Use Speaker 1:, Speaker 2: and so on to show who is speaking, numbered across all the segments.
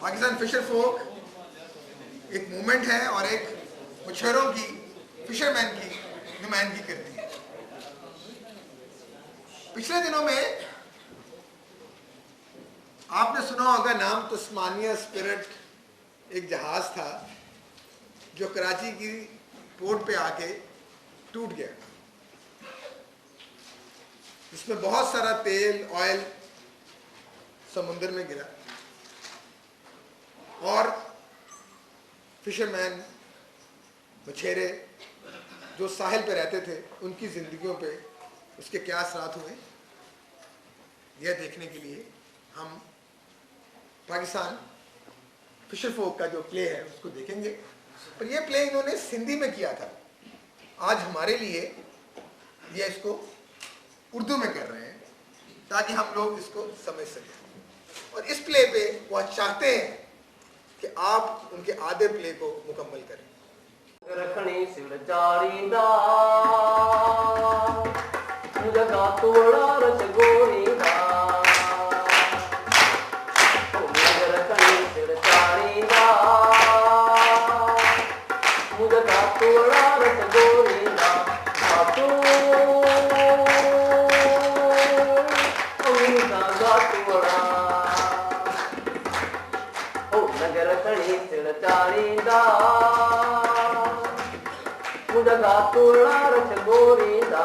Speaker 1: Pakistan Fisher फोक एक movement है और एक मछुआरों की, फिशरमैन की नुमाइंदगी करती है। पिछले दिनों में आपने सुना होगा नाम तस्मानिया स्पिरिट, एक जहाज था जो कराची की पोर्ट पे आके टूट गया, जिसमें बहुत सारा तेल ऑयल समुद्र में गिरा और फिशरमैन, मछेरे जो साहिल पे रहते थे, उनकी जिंदगियों पे उसके क्या असरात हुए, यह देखने के लिए हम पाकिस्तान फिशर फोक का जो प्ले है उसको देखेंगे। पर यह प्ले इन्होंने सिंधी में किया था, आज हमारे लिए ये इसको उर्दू में कर रहे हैं ताकि हम लोग इसको समझ सकें। और इस प्ले पे वो चाहते हैं कि आप उनके आधे प्ले को मुकम्मल करें।
Speaker 2: रखनी सिर चारींदा जगा तोड़ा रच गोरींदा रखनी सिर चारींदा जगा तोड़ा रच गोरींदा घाटू घाटूड़ा नगर रखनी सिर चारींदा जगा तोड़ा रच गोरींदा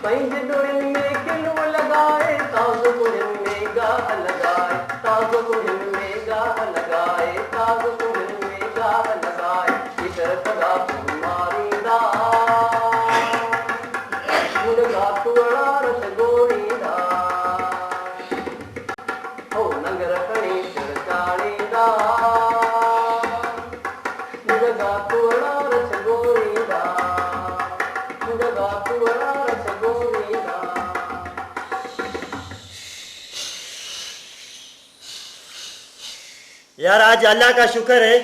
Speaker 2: पंहिंजे डोरियुनि में किलो लगाए ताज़ो गुड़ियुनि में गाह लगाए ताज़ो गुड़ियुनि में गाह लगाए ताज़ो गुड़ियुनि में गाह लगाए इधर कदा मारींदा जगा तोड़ा रच गोरींदा ओ नंगर खणी सिर चाड़ींदा
Speaker 3: यार आज अल्लाह का शुक्र है,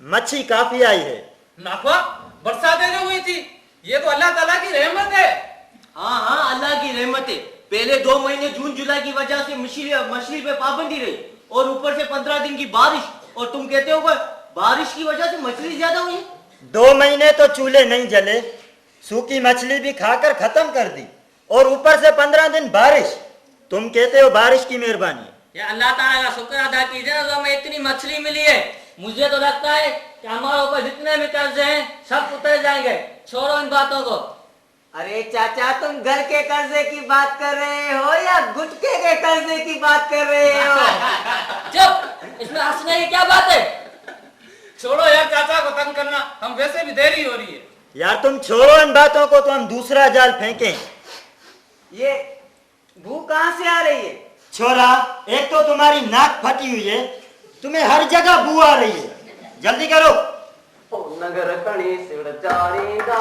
Speaker 3: मच्छी काफी आई है।
Speaker 4: नाफा बरसात जो हुई थी, ये तो अल्लाह ताला की रहमत है।
Speaker 2: हाँ हाँ, अल्लाह की रहमत है। पहले 2 महीने जून जुलाई की वजह से मछली पे पाबंदी रही और ऊपर से 15 दिन की बारिश, और तुम कहते हो बारिश की वजह से मछली ज्यादा हुई।
Speaker 3: 2 महीने तो चूल्हे नहीं जले, सूखी मछली भी खाकर खत्म कर दी, और ऊपर से 15 दिन बारिश। तुम कहते हो बारिश की मेहरबानी।
Speaker 4: या अल्लाह ताला का शुक्र अदा कीजिए ना, तो हमें इतनी मछली मिली है। मुझे तो लगता है कि हमारे ऊपर जितने भी कर्जे हैं सब उतर जाएंगे। छोड़ो इन बातों को।
Speaker 2: अरे चाचा, तुम घर के कर्जे की बात कर रहे हो या गुटके के कर्जे की बात कर रहे हो?
Speaker 4: चुप, इसमें हंसने की क्या बात है? छोड़ो यार चाचा को तंग करना, हम वैसे भी देरी हो रही है।
Speaker 3: यार तुम छोड़ो इन बातों को, तो हम दूसरा जाल फेंकें।
Speaker 2: ये भू कहाँ से आ रही है?
Speaker 3: छोरा, एक तो तुम्हारी नाक फटी हुई है, तुम्हें हर जगह बू आ रही है, जल्दी करो।
Speaker 2: ओ नगर खणी सिर चारींदा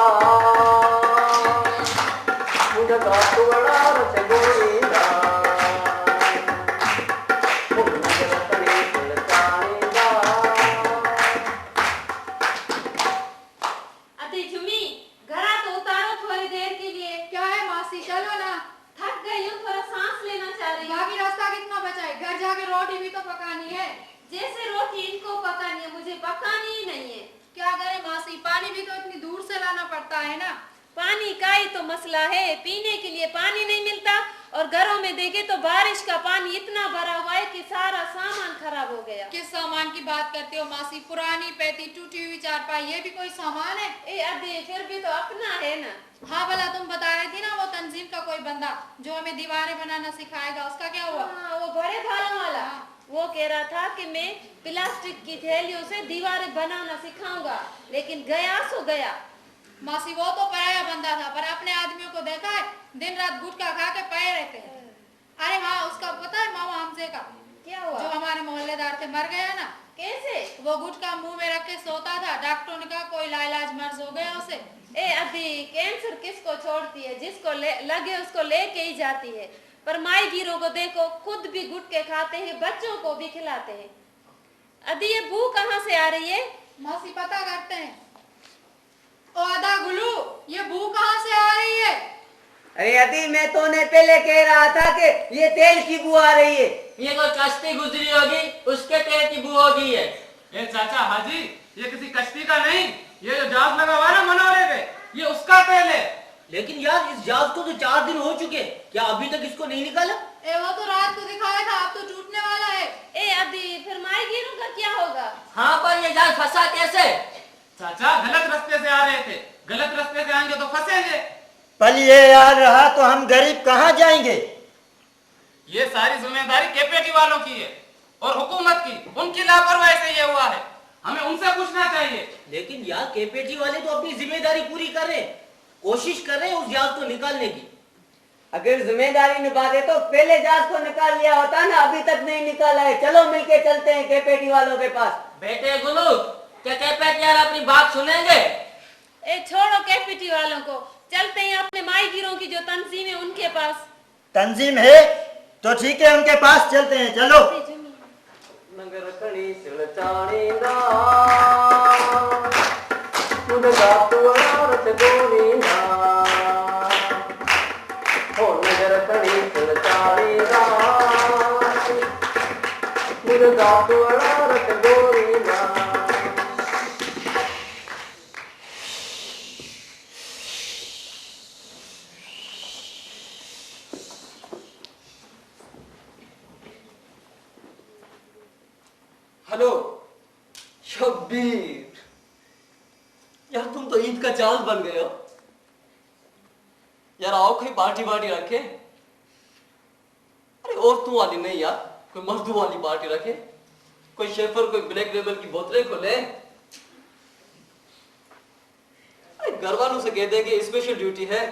Speaker 2: जगा तोड़ा रच गोरींदा ओ नगर खणी सिर चारींदा।
Speaker 5: अति झुमी, घरा तो उतारो थोड़ी देर के लिए।
Speaker 6: क्या है मासी, चलो ना।
Speaker 5: थक गई हूँ, थोड़ा सांस लेना चाह रही हूँ।
Speaker 6: बाकी रास्ता कितना बचा है? घर जाके रोटी भी तो पकानी है।
Speaker 5: जैसे रोटी इनको पकानी है, मुझे पकानी ही नहीं है।
Speaker 6: क्या करे मासी, पानी भी तो इतनी दूर से लाना पड़ता है ना।
Speaker 5: पानी का ही तो मसला है, पीने के लिए पानी नहीं मिलता, और घरों में देखे तो बारिश का पानी इतना भरा हुआ है कि सारा सामान खराब हो गया।
Speaker 6: किस सामान की बात करते हो मासी? पुरानी पैती, टूटी हुई चारपाई, ये भी कोई सामान है?
Speaker 5: ए अदे, फिर भी तो अपना है ना।
Speaker 6: हाँ भला, तुम बता रही थी ना वो तंजीम का कोई बंदा जो हमें दीवारें बनाना सिखाएगा, उसका क्या हुआ?
Speaker 5: हाँ, वो बड़े भालों वाला। वो कह रहा था कि मैं प्लास्टिक की थैलियों से दीवारें बनाना सिखाऊंगा, लेकिन गया सो गया।
Speaker 6: मासी वो तो पराया बंदा था, पर अपने आदमियों को देखा है दिन रात गुटखा खा के पड़े रहते हैं। अरे हाँ, उसका पता है मामा हमसे का
Speaker 5: क्या हुआ?
Speaker 6: जो हमारे मोहल्लेदार थे, मर गया ना।
Speaker 5: कैसे?
Speaker 6: वो गुटखा मुंह में रख के सोता था, डॉक्टरों ने कहा कोई लाइलाज मर्ज हो गया उसे।
Speaker 5: ए अदी, कैंसर किसको छोड़ती है? जिसको लगे उसको लेके ही जाती है। पर माई गिरों को देखो, खुद भी गुटके खाते हैं, बच्चों को भी खिलाते हैं। अदी, ये बू कहाँ से आ रही है?
Speaker 6: मासी पता करते हैं। ओ आदा गुलू, ये बू कहाँ से आ रही है?
Speaker 2: अरे अभी मैं तो ने पहले कह रहा था कि ये तेल की बू आ रही है।
Speaker 4: ये कोई कश्ती गुजरी होगी, उसके तेल की बू होगी ये।
Speaker 7: ए चाचा हाजी, ये किसी कश्ती का नहीं, ये जो जहाज लगा हुआ है ना मनोरे पे, ये उसका तेल है।
Speaker 4: लेकिन यार इस जहाज को तो 4 दिन हो चुके, क्या अभी तक इसको नहीं निकाला?
Speaker 6: ए वो तो रात को दिखाया था, अब तो टूटने वाला है।
Speaker 5: ए अभी फिर माहीगीरों का क्या होगा?
Speaker 4: हाँ पर ये जहाज फंसा कैसे?
Speaker 7: चाचा गलत रास्ते से आ रहे थे, गलत रास्ते से आएंगे तो फंसेंगे।
Speaker 3: पल ये यार रहा तो हम गरीब कहाँ जाएंगे?
Speaker 7: ये सारी जिम्मेदारी केपेटी वालों की है और हुकूमत की, उनकी लापरवाही से ये हुआ है, हमें उनसे पूछना चाहिए।
Speaker 4: लेकिन यार केपेटी वाले तो अपनी जिम्मेदारी पूरी कर रहे हैं, कोशिश कर रहे हैं उस जहाज को निकालने की।
Speaker 2: अगर जिम्मेदारी निभाते तो पहले जहाज को निकाल लिया होता ना, अभी तक नहीं निकाला है। चलो मिलके चलते हैं केपेटी वालों के पास।
Speaker 4: बेटे गुल्लू, क्या केपेटी यार अपनी बात सुनेंगे?
Speaker 5: ए छोड़ो केपीटी वालों को, चलते हैं अपने माहीगीरों की जो तंजीम है उनके पास।
Speaker 3: तंजीम है तो ठीक है, उनके पास चलते हैं, चलो।
Speaker 2: नगर कणी सुलचानी दा मुदगा तुअरारत गोरी ना हो, नगर कणी सुलचानी दा मुदगा तुअरारत गोरी ना।
Speaker 8: हेलो शब्बीर, यार तुम तो ईद का चांद बन गए हो यार। आओ कोई पार्टी वार्टी रखे। अरे औरतों वाली नहीं यार, कोई मर्दों वाली पार्टी रखे। कोई शेफर, कोई ब्लैक लेबल की बोतलें खोले। अरे घर वालों से कह दे कि स्पेशल ड्यूटी है।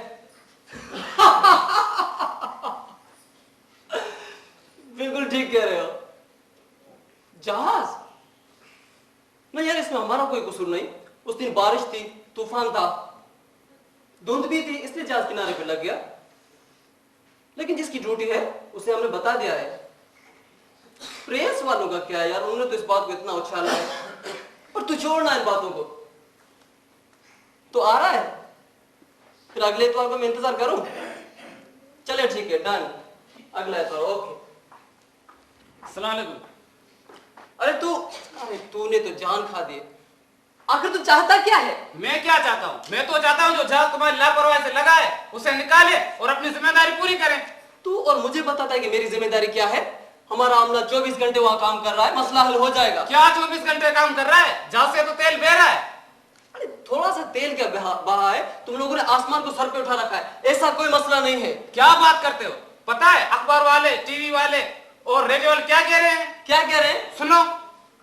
Speaker 8: बिल्कुल ठीक कह रहे हो। जहाज नहीं यार, इसमें हमारा कोई कसूर नहीं। उस दिन बारिश थी, तूफान था, धुंध भी थी, इसलिए जहाज किनारे पे लग गया। लेकिन जिसकी ड्यूटी है उसे हमने बता दिया है। प्रेस वालों का क्या है यार, उन्होंने तो इस बात को इतना उछाला है। पर तू छोड़ना इन बातों को। तो आ रहा है, फिर अगले इतवार को मैं इंतजार करूं। चले ठीक है, डन, अगला इतवार। ओके,
Speaker 7: अस्सलाम वालेकुम।
Speaker 8: अरे तूने तो जान खा दी। आखिर तू चाहता क्या है?
Speaker 7: मैं क्या चाहता हूँ? मैं तो चाहता हूँ जो जहाज तुम्हारी लापरवाही से लगा है उसे निकाले और अपनी जिम्मेदारी पूरी करें।
Speaker 8: तू और मुझे बताता है कि मेरी जिम्मेदारी क्या है। हमारा आमला 24 घंटे वहां काम कर रहा है, मसला हल हो जाएगा।
Speaker 7: क्या 24 घंटे काम कर रहा है? जहाज से तो तेल बह रहा है।
Speaker 8: अरे थोड़ा सा तेल क्या बहा है? तुम लोगों ने आसमान को सर पे उठा रखा है, ऐसा कोई मसला नहीं है।
Speaker 7: क्या बात करते हो? पता है अखबार वाले, टीवी वाले और रेडियो वाले क्या कह रहे हैं?
Speaker 8: क्या कह रहे हैं?
Speaker 7: सुनो।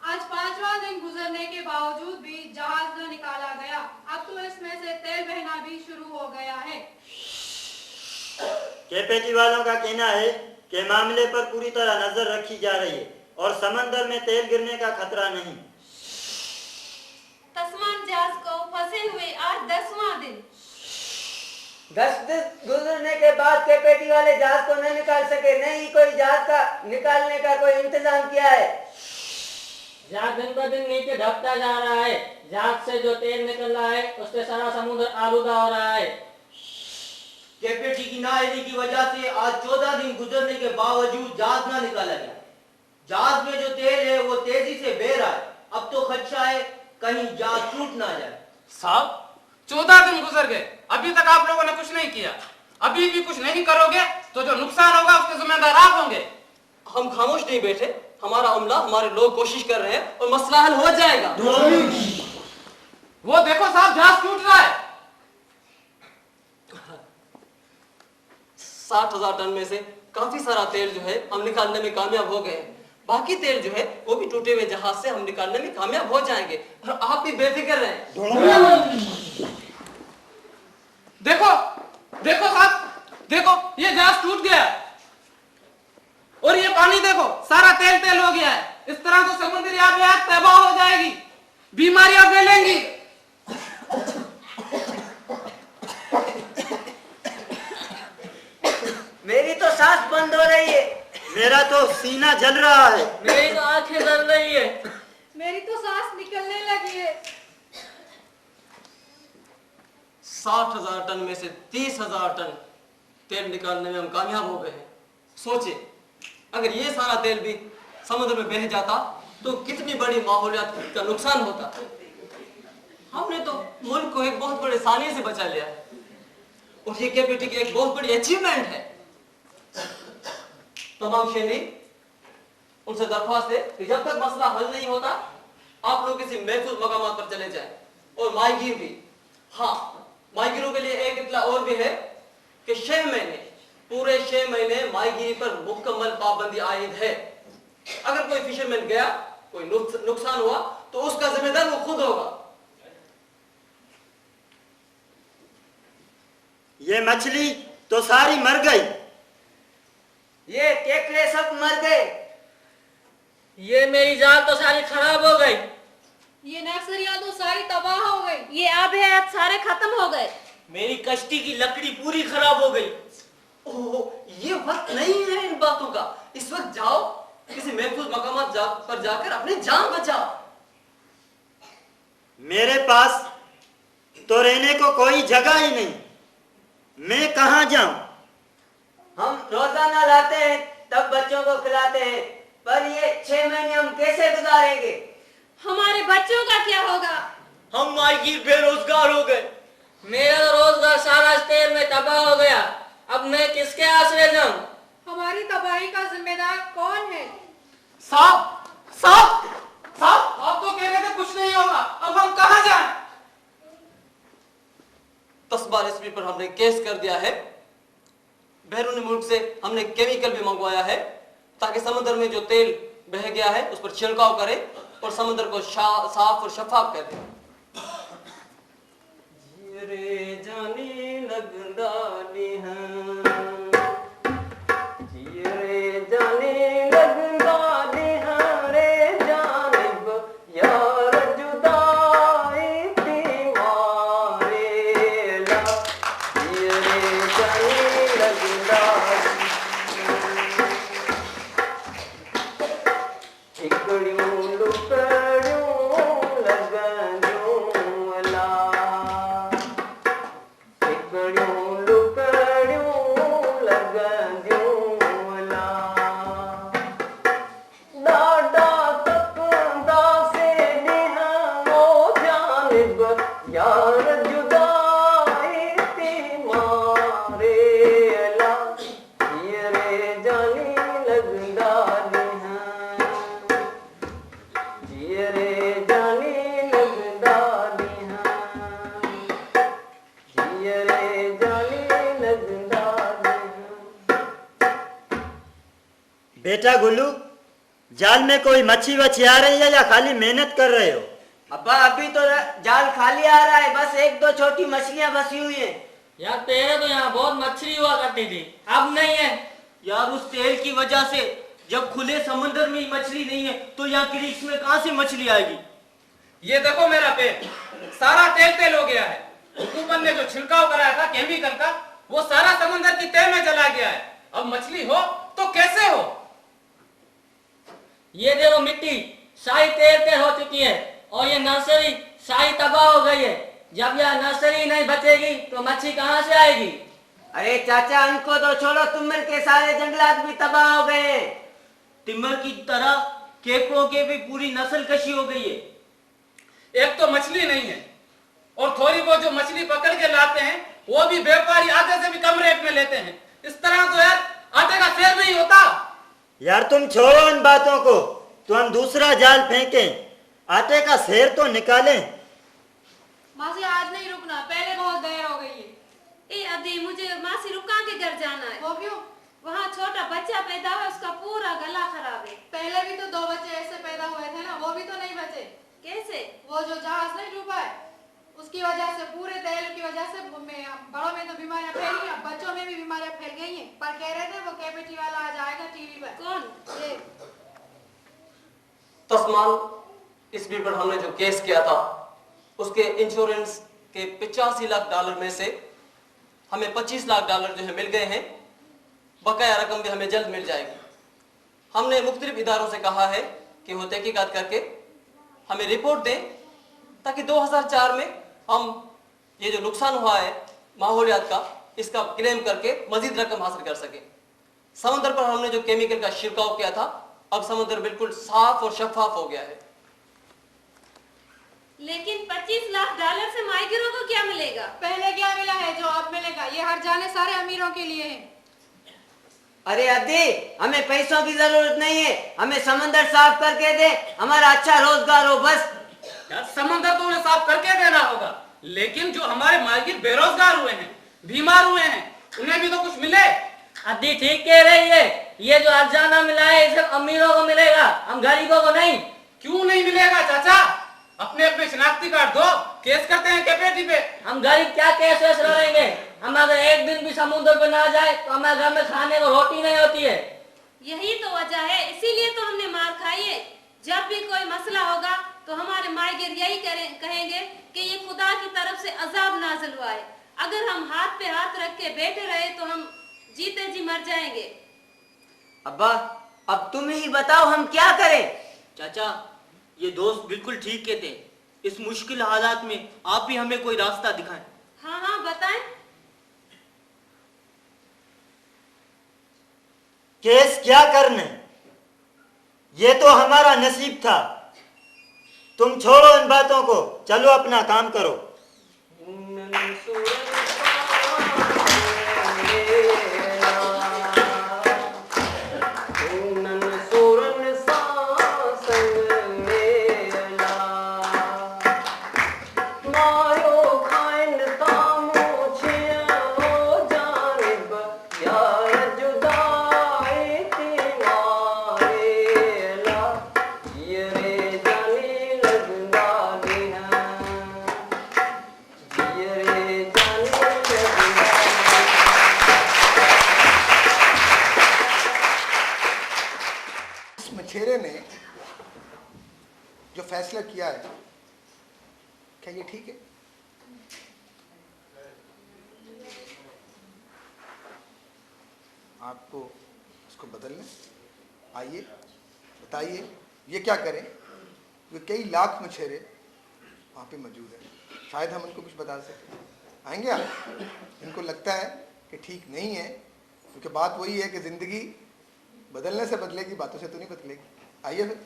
Speaker 6: आज 5वां दिन गुजरने के बावजूद भी जहाज न निकाला गया। अब तो इसमें से तेल बहना भी शुरू हो गया है।
Speaker 3: केपेटी वालों का कहना है कि मामले पर पूरी तरह नजर रखी जा रही है और समंदर में तेल गिरने का खतरा नहीं।
Speaker 5: तस्मान जहाज को फंसे हुए आज 10वां दिन।
Speaker 2: 10 दिन गुजरने के बाद केपेटी वाले जहाज को नहीं निकाल सके, नहीं कोई जहाज का निकालने का कोई इंतजाम किया है।
Speaker 4: जहाज दिन ब दिन नीचे ढकता जा रहा है। जहाज से जो तेल निकल रहा है उससे सारा समुद्र आलूदा हो रहा है।
Speaker 9: केपेटी की नाअहली की वजह से आज 14 दिन गुजरने के बावजूद जहाज ना निकाला गया। जहाज में जो तेल है वो तेजी से बह रहा है। अब तो खदशा है कहीं जहाज टूट ना जाए।
Speaker 7: साहब 14 दिन गुजर गए, अभी तक आप लोगों ने कुछ नहीं किया। अभी भी कुछ नहीं करोगे तो जो नुकसान होगा उसके जिम्मेदार आप होंगे।
Speaker 8: हम खामोश नहीं बैठे, हमारा अमला, हमारे लोग कोशिश कर रहे हैं और मसला हल हो जाएगा।
Speaker 7: वो देखो साहब, जहाज टूट रहा है।
Speaker 8: 60,000 टन में से काफी सारा तेल जो है हम निकालने में कामयाब हो गए। बाकी तेल जो है वो भी टूटे हुए जहाज से हम निकालने में कामयाब हो जाएंगे। और आप भी बेफिक्र रहें।
Speaker 7: देखो देखो साहब, देखो ये जहाज टूट गया और ये पानी देखो सारा तेल तेल हो गया है। इस तरह तो समुद्री आबियात तबाह हो जाएगी, बीमारियां फैलेंगी।
Speaker 2: मेरी तो सांस बंद हो रही है।
Speaker 3: मेरा तो सीना जल रहा है।
Speaker 4: मेरी तो आंखें जल रही है।
Speaker 6: मेरी तो सांस निकलने लगी है।
Speaker 8: 60,000 टन में से 30,000 टन तेल निकालने में हम कामयाब हो गए हैं। सोचिए, अगर ये सारा तेल भी समुद्र में बह जाता तो कितनी बड़ी माहौलियात का नुकसान होता। हमने तो मुल्क को एक बहुत बड़े सानिए से बचा लिया और ये केपीटी की एक बहुत बड़ी अचीवमेंट है। तमाम शहरी उनसे दरख्वास्त है कि जब तक मसला हल नहीं होता आप लोग किसी महफूज मकाम पर चले जाएं। और माहीगीर भी, हाँ, माहीगीरों के लिए एक इत्तला और भी है कि 6 महीने, पूरे 6 महीने माहीगीरी पर मुकम्मल पाबंदी आयद है। अगर कोई फिशरमैन गया, कोई नुकसान हुआ तो उसका जिम्मेदार वो खुद होगा।
Speaker 3: ये मछली तो सारी मर गई।
Speaker 2: ये केकड़े सब मर गए।
Speaker 4: ये मेरी जाल तो सारी खराब हो गई।
Speaker 6: ये नर्सरियां तो सारी तबाह हो गई।
Speaker 5: ये आबहयात सारे खत्म हो गए।
Speaker 9: मेरी कश्ती की लकड़ी पूरी खराब हो गई।
Speaker 8: ओह, ये वक्त नहीं है इन बातों का। इस वक्त जाओ किसी महफूज मकाम पर जाकर अपनी जान बचाओ।
Speaker 3: मेरे पास तो रहने को कोई जगह ही नहीं, मैं कहाँ जाऊं?
Speaker 2: हम रोजाना लाते हैं तब बच्चों को खिलाते हैं, पर ये 6 महीने हम कैसे गुजारेंगे?
Speaker 5: हमारे बच्चों का क्या होगा?
Speaker 9: हम माहीगीर बेरोजगार हो गए।
Speaker 4: मेरा तो रोजगार सारा इस तेल में तबाह हो गया। अब मैं किसके आश्रय जाऊं?
Speaker 6: हमारी तबाही का जिम्मेदार कौन है?
Speaker 7: साहब साहब साहब, आप तो कह रहे थे कुछ नहीं होगा, अब हम कहाँ जाएं?
Speaker 8: 10 बार इस पर हमने केस कर दिया है। बैरून मुल्क से हमने केमिकल भी मंगवाया है ताकि समुद्र में जो तेल बह गया है उस पर छिड़काव करे और समुद्र को साफ और शफाफ कर दे। जियरे जाने लगदा निहां, जियरे जाने लगदा निहां रे जानिब यार जुदाई थी मारे ला, जियरे जाने लगदा इकड़ियों लुकड़ियों लगनियों ला, इकड़ियों लुकड़ियों लगनियों ला, डाडा तकदा से निहां ओ जानिब यार जुदाई थी मारे ला, ये रे जानी लगदा निहां, ये रे जानी लगदा निहां, ये रे जानी लगदा निहां।
Speaker 3: बेटा गुल्लू, जाल में कोई मच्छी वच्छी आ रही है या खाली मेहनत कर रहे हो?
Speaker 2: अब्बा अभी तो जाल खाली आ रहा है, बस 1-2 छोटी मछलियां फंसी हुई हैं।
Speaker 4: यार पहले तो यहाँ बहुत मछली हुआ करती थी, अब नहीं है।
Speaker 9: यार उस तेल की वजह से जब खुले समुद्र में ही मछली नहीं है तो यहाँ क्रीक्स में कहाँ से मछली आएगी?
Speaker 7: ये देखो मेरा पेट, सारा तेल तेल हो गया है। हुकूमत ने जो छिड़काव कराया था केमिकल का, वो सारा समुद्र की तह में चला गया है। अब मछली हो तो कैसे हो?
Speaker 4: ये देखो मिट्टी सारी तेल तेल हो चुकी है और ये नर्सरी सारी तबाह हो गई है। जब यह नर्सरी नहीं बचेगी तो मच्छी कहाँ से आएगी?
Speaker 2: अरे चाचा उनको तो छोड़ो, तुमर के सारे जंगलात भी तबाह हो गए हैं।
Speaker 9: टिम्बर की तरह केकड़ों के भी पूरी नस्ल कशी हो गई है।
Speaker 7: एक तो मछली नहीं है और थोड़ी बहुत जो मछली पकड़ के लाते हैं वो भी व्यापारी आधे से भी कम रेट में लेते हैं। इस तरह तो यार आटे का सेर नहीं होता।
Speaker 3: यार तुम छोड़ो इन बातों को, तो हम दूसरा जाल फेंकें, आटे का सेर तो निकालें।
Speaker 6: मासी आज नहीं रुकना, पहले बहुत देर हो गई है।
Speaker 5: ए अदी, मुझे मासी रुका के घर जाना है।
Speaker 6: वो क्यों?
Speaker 5: वहाँ छोटा बच्चा पैदा हुआ, उसका पूरा गला खराब है।
Speaker 6: पहले भी तो 2 बच्चे ऐसे पैदा हुए थे ना, वो भी तो नहीं बचे।
Speaker 5: कैसे?
Speaker 6: वो जो जहाज नहीं डूबा है उसकी वजह से, पूरे तेल की वजह से बड़ों में तो बीमारियां फैल गई, अब बच्चों में भी बीमारियां फैल गई हैं। पर कह रहे थे वो केपीटी वाला आज आएगा टीवी पर।
Speaker 5: कौन?
Speaker 6: ये
Speaker 8: तस्मान इस बिल पर हमने जो केस किया था उसके इंश्योरेंस के $85 लाख में से हमें $25 लाख जो है मिल गए हैं। बकाया रकम भी हमें जल्द मिल जाएगी। हमने मुख्तलिफ इदारों से कहा है कि वो तहकीकात करके हमें रिपोर्ट दें ताकि 2004 में हम ये जो नुकसान हुआ है माहौलियात का इसका क्लेम करके मजीद रकम हासिल कर सके। समंदर पर हमने जो केमिकल का छिड़काव किया था, अब समंदर बिल्कुल साफ और शफाफ हो गया है।
Speaker 5: लेकिन 25 लाख डॉलर से माहिगिरों को क्या मिलेगा?
Speaker 6: पहले क्या मिला है जो अब मिलेगा? ये हर जाने सारे अमीरों के लिए है।
Speaker 10: अरे अब्दी, हमें पैसों की जरूरत नहीं है, हमें समंदर साफ करके दे, हमारा अच्छा रोजगार हो बस।
Speaker 7: यार समंदर तो उन्हें साफ करके देना होगा, लेकिन जो हमारे माहिर बेरोजगार हुए हैं, बीमार हुए हैं, उन्हें भी तो कुछ मिले।
Speaker 4: अद्दी ठीक कह रही है, ये जो अरजाना मिला है ये सिर्फ अमीरों को मिलेगा, हम गरीबों को नहीं।
Speaker 7: क्यों नहीं मिलेगा चाचा? अपने अपने शिनाख्ती कार्ड दो, केस करते हैं कैपेटी पे।
Speaker 4: हम गरीब क्या केस वेस लड़ेंगे? हम अगर एक दिन भी समुद्र पे ना जाए तो हमारे घर में खाने को रोटी नहीं होती है।
Speaker 5: यही तो वजह है, इसीलिए तो हमने मार खाई है। जब भी कोई मसला होगा तो हमारे माहिर यही कहेंगे कि ये खुदा की तरफ से अजाब नाजिल हुआ है। अगर हम हाथ पे हाथ रख के बैठे रहे तो हम जीते जी मर जाएंगे।
Speaker 10: अब्बा, अब तुम ही बताओ हम क्या करें?
Speaker 9: चाचा, ये दोस्त बिल्कुल ठीक कहते हैं, इस मुश्किल हालात में आप ही हमें कोई रास्ता दिखाएं।
Speaker 5: हाँ हाँ बताएं।
Speaker 3: केस क्या करने, ये तो हमारा नसीब था। तुम छोड़ो इन बातों को, चलो अपना काम करो।
Speaker 1: मछेरे ने जो फैसला किया है, क्या ये ठीक है? आपको इसको बदलना, आइए बताइए ये क्या करें? ये कई लाख मछेरे वहाँ पे मौजूद हैं, शायद हम उनको कुछ बता सकें। आएंगे आप? इनको लगता है कि ठीक नहीं है, क्योंकि बात वही है कि ज़िंदगी बदलने से बदलेगी, बातों से तो नहीं बदलेगी। आइए फिर।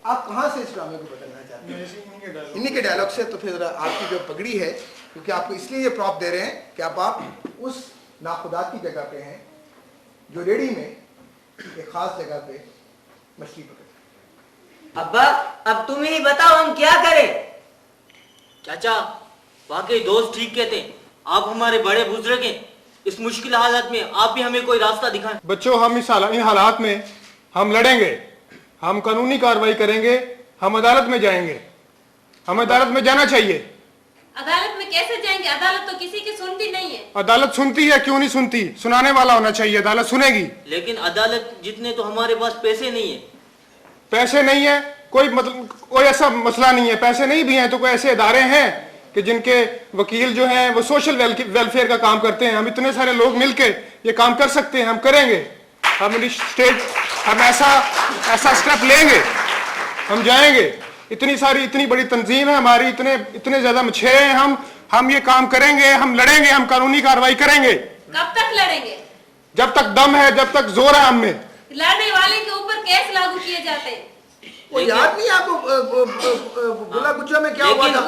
Speaker 1: आप कहाँ से इस ड्रामे को बदलना चाहते हैं? इन्हीं के डायलॉग से। तो फिर आपकी जो पगड़ी है, क्योंकि आपको इसलिए ये प्रॉप दे रहे हैं कि आप उस नाखुदा की जगह पे हैं जो रेडी में एक खास जगह पे मछली पकड़ते।
Speaker 10: अब्बा, अब तुम ही बताओ हम क्या करें?
Speaker 9: चाचा, वाकई दोस्त ठीक कहते हैं, आप हमारे बड़े बुजुर्ग हैं, इस मुश्किल हालात में आप भी हमें कोई रास्ता दिखाएं।
Speaker 11: बच्चों, हम इन हालात में हम लड़ेंगे, हम कानूनी कार्रवाई करेंगे, हम अदालत में जाएंगे, हमें अदालत में जाना चाहिए।
Speaker 5: अदालत में कैसे जाएंगे? अदालत तो किसी की सुनती नहीं है।
Speaker 11: अदालत सुनती है, क्यों नहीं सुनती? सुनाने वाला होना चाहिए, अदालत सुनेगी।
Speaker 9: लेकिन अदालत जितने तो हमारे पास पैसे नहीं है।
Speaker 11: पैसे नहीं है, कोई ऐसा मसला नहीं है। पैसे नहीं भी हैं तो कोई ऐसे इदारे हैं कि जिनके वकील जो हैं वो सोशल वेलफेयर का काम करते हैं। हम इतने सारे लोग मिलके ये काम कर सकते हैं, हम करेंगे। हम ऐसा स्टेप लेंगे, हम जाएंगे। इतनी बड़ी तंजीम है हमारी, इतने ज्यादा मछेरे हैं हम ये काम करेंगे, हम लड़ेंगे, हम कानूनी कार्रवाई करेंगे।
Speaker 5: कब तक लड़ेंगे?
Speaker 11: जब तक दम है, जब तक जोर है हम में।
Speaker 5: लड़ने वाले के ऊपर केस लागू किए जाते हैं।
Speaker 1: वो याद नहीं आपको गुला गुज्जा में क्या हुआ था?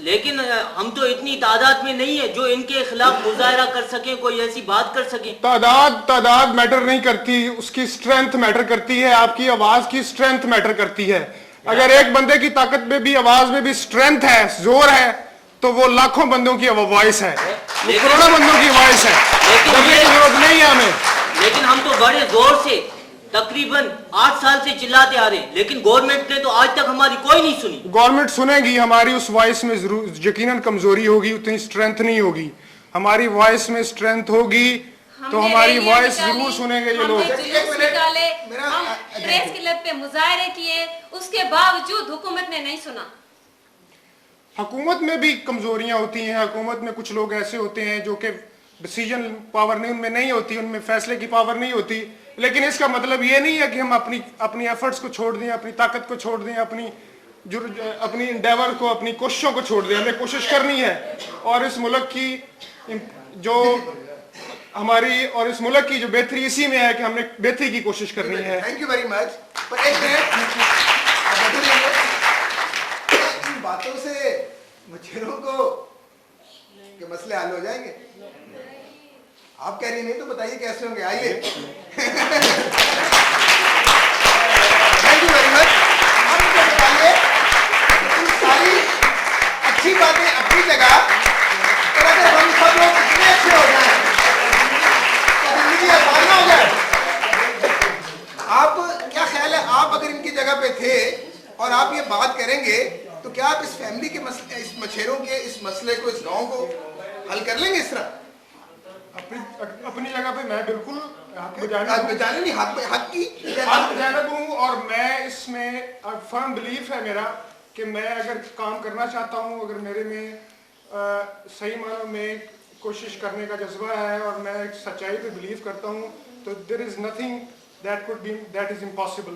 Speaker 9: लेकिन हम तो इतनी तादाद में नहीं है जो इनके खिलाफ मुजाहरा कर सके, कोई ऐसी बात कर सके।
Speaker 11: तादाद मैटर नहीं करती, उसकी स्ट्रेंथ मैटर करती है। आपकी आवाज की स्ट्रेंथ मैटर करती है। अगर एक बंदे की ताकत में भी, आवाज में भी स्ट्रेंथ है, जोर है, तो वो लाखों बंदों की वॉइस है, वो करोड़ों बंदों की वॉइस है। डरने की जरूरत नहीं है हमें।
Speaker 9: लेकिन हम तो बड़े जोर से तकरीबन 8 साल से चिल्लाते आ रहे हैं, लेकिन गवर्नमेंट ने तो आज तक हमारी कोई नहीं सुनी।
Speaker 11: गवर्नमेंट सुनेगी, हमारी उस वॉइस में जरूर यकीनन कमजोरी होगी, उतनी स्ट्रेंथ नहीं होगी। हमारी वॉइस में स्ट्रेंथ होगी तो हमारी वॉइस जरूर सुनेंगे ये लोग।
Speaker 5: हम प्रेस क्लब पे मुजाहरे किए, उसके बावजूद हुकूमत ने नहीं सुना।
Speaker 11: हुकूमत में भी कमजोरियां होती हैं। हुकूमत में कुछ लोग ऐसे होते हैं जो कि डिसीजन पावर नहीं उनमें नहीं होती, उनमें फैसले की पावर नहीं होती। लेकिन इसका मतलब ये नहीं है कि हम अपनी एफर्ट्स को छोड़ दें, अपनी ताकत को छोड़ दें, अपनी इंडेवर को, अपनी कोशिशों को छोड़ दें। हमें कोशिश करनी है और इस मुल्क की जो हमारी और इस मुल्क की जो बेहतरी इसी में है कि हमने बेहतरी की कोशिश करनी है।
Speaker 1: Thank you very much. पर एक मिनट, इन बातों से मच्छरों को के मसले हल हो जाएंगे? आप कह रही नहीं तो बताइए कैसे होंगे। आइए। Thank you very much. आप मुझे बताइए, सारी अच्छी बातें अपनी जगह, और अगर हम सब लोग इतने अच्छे हो जाए तो जिंदगी आसान हो जाए। आप क्या ख्याल है, आप अगर इनकी जगह पे थे और आप ये बात करेंगे तो क्या आप इस फैमिली के मसले, इस मच्छरों के इस मसले को, इस गांव को हल कर लेंगे इस तरह?
Speaker 11: अपनी जगह पे मैं बिल्कुल हक बजानब हूँ और मैं इसमें फर्म बिलीफ है मेरा कि मैं अगर काम करना चाहता हूँ, अगर मेरे में सही मानों में कोशिश करने का जज्बा है और मैं एक सच्चाई पे बिलीव करता हूँ, तो there is nothing that is impossible.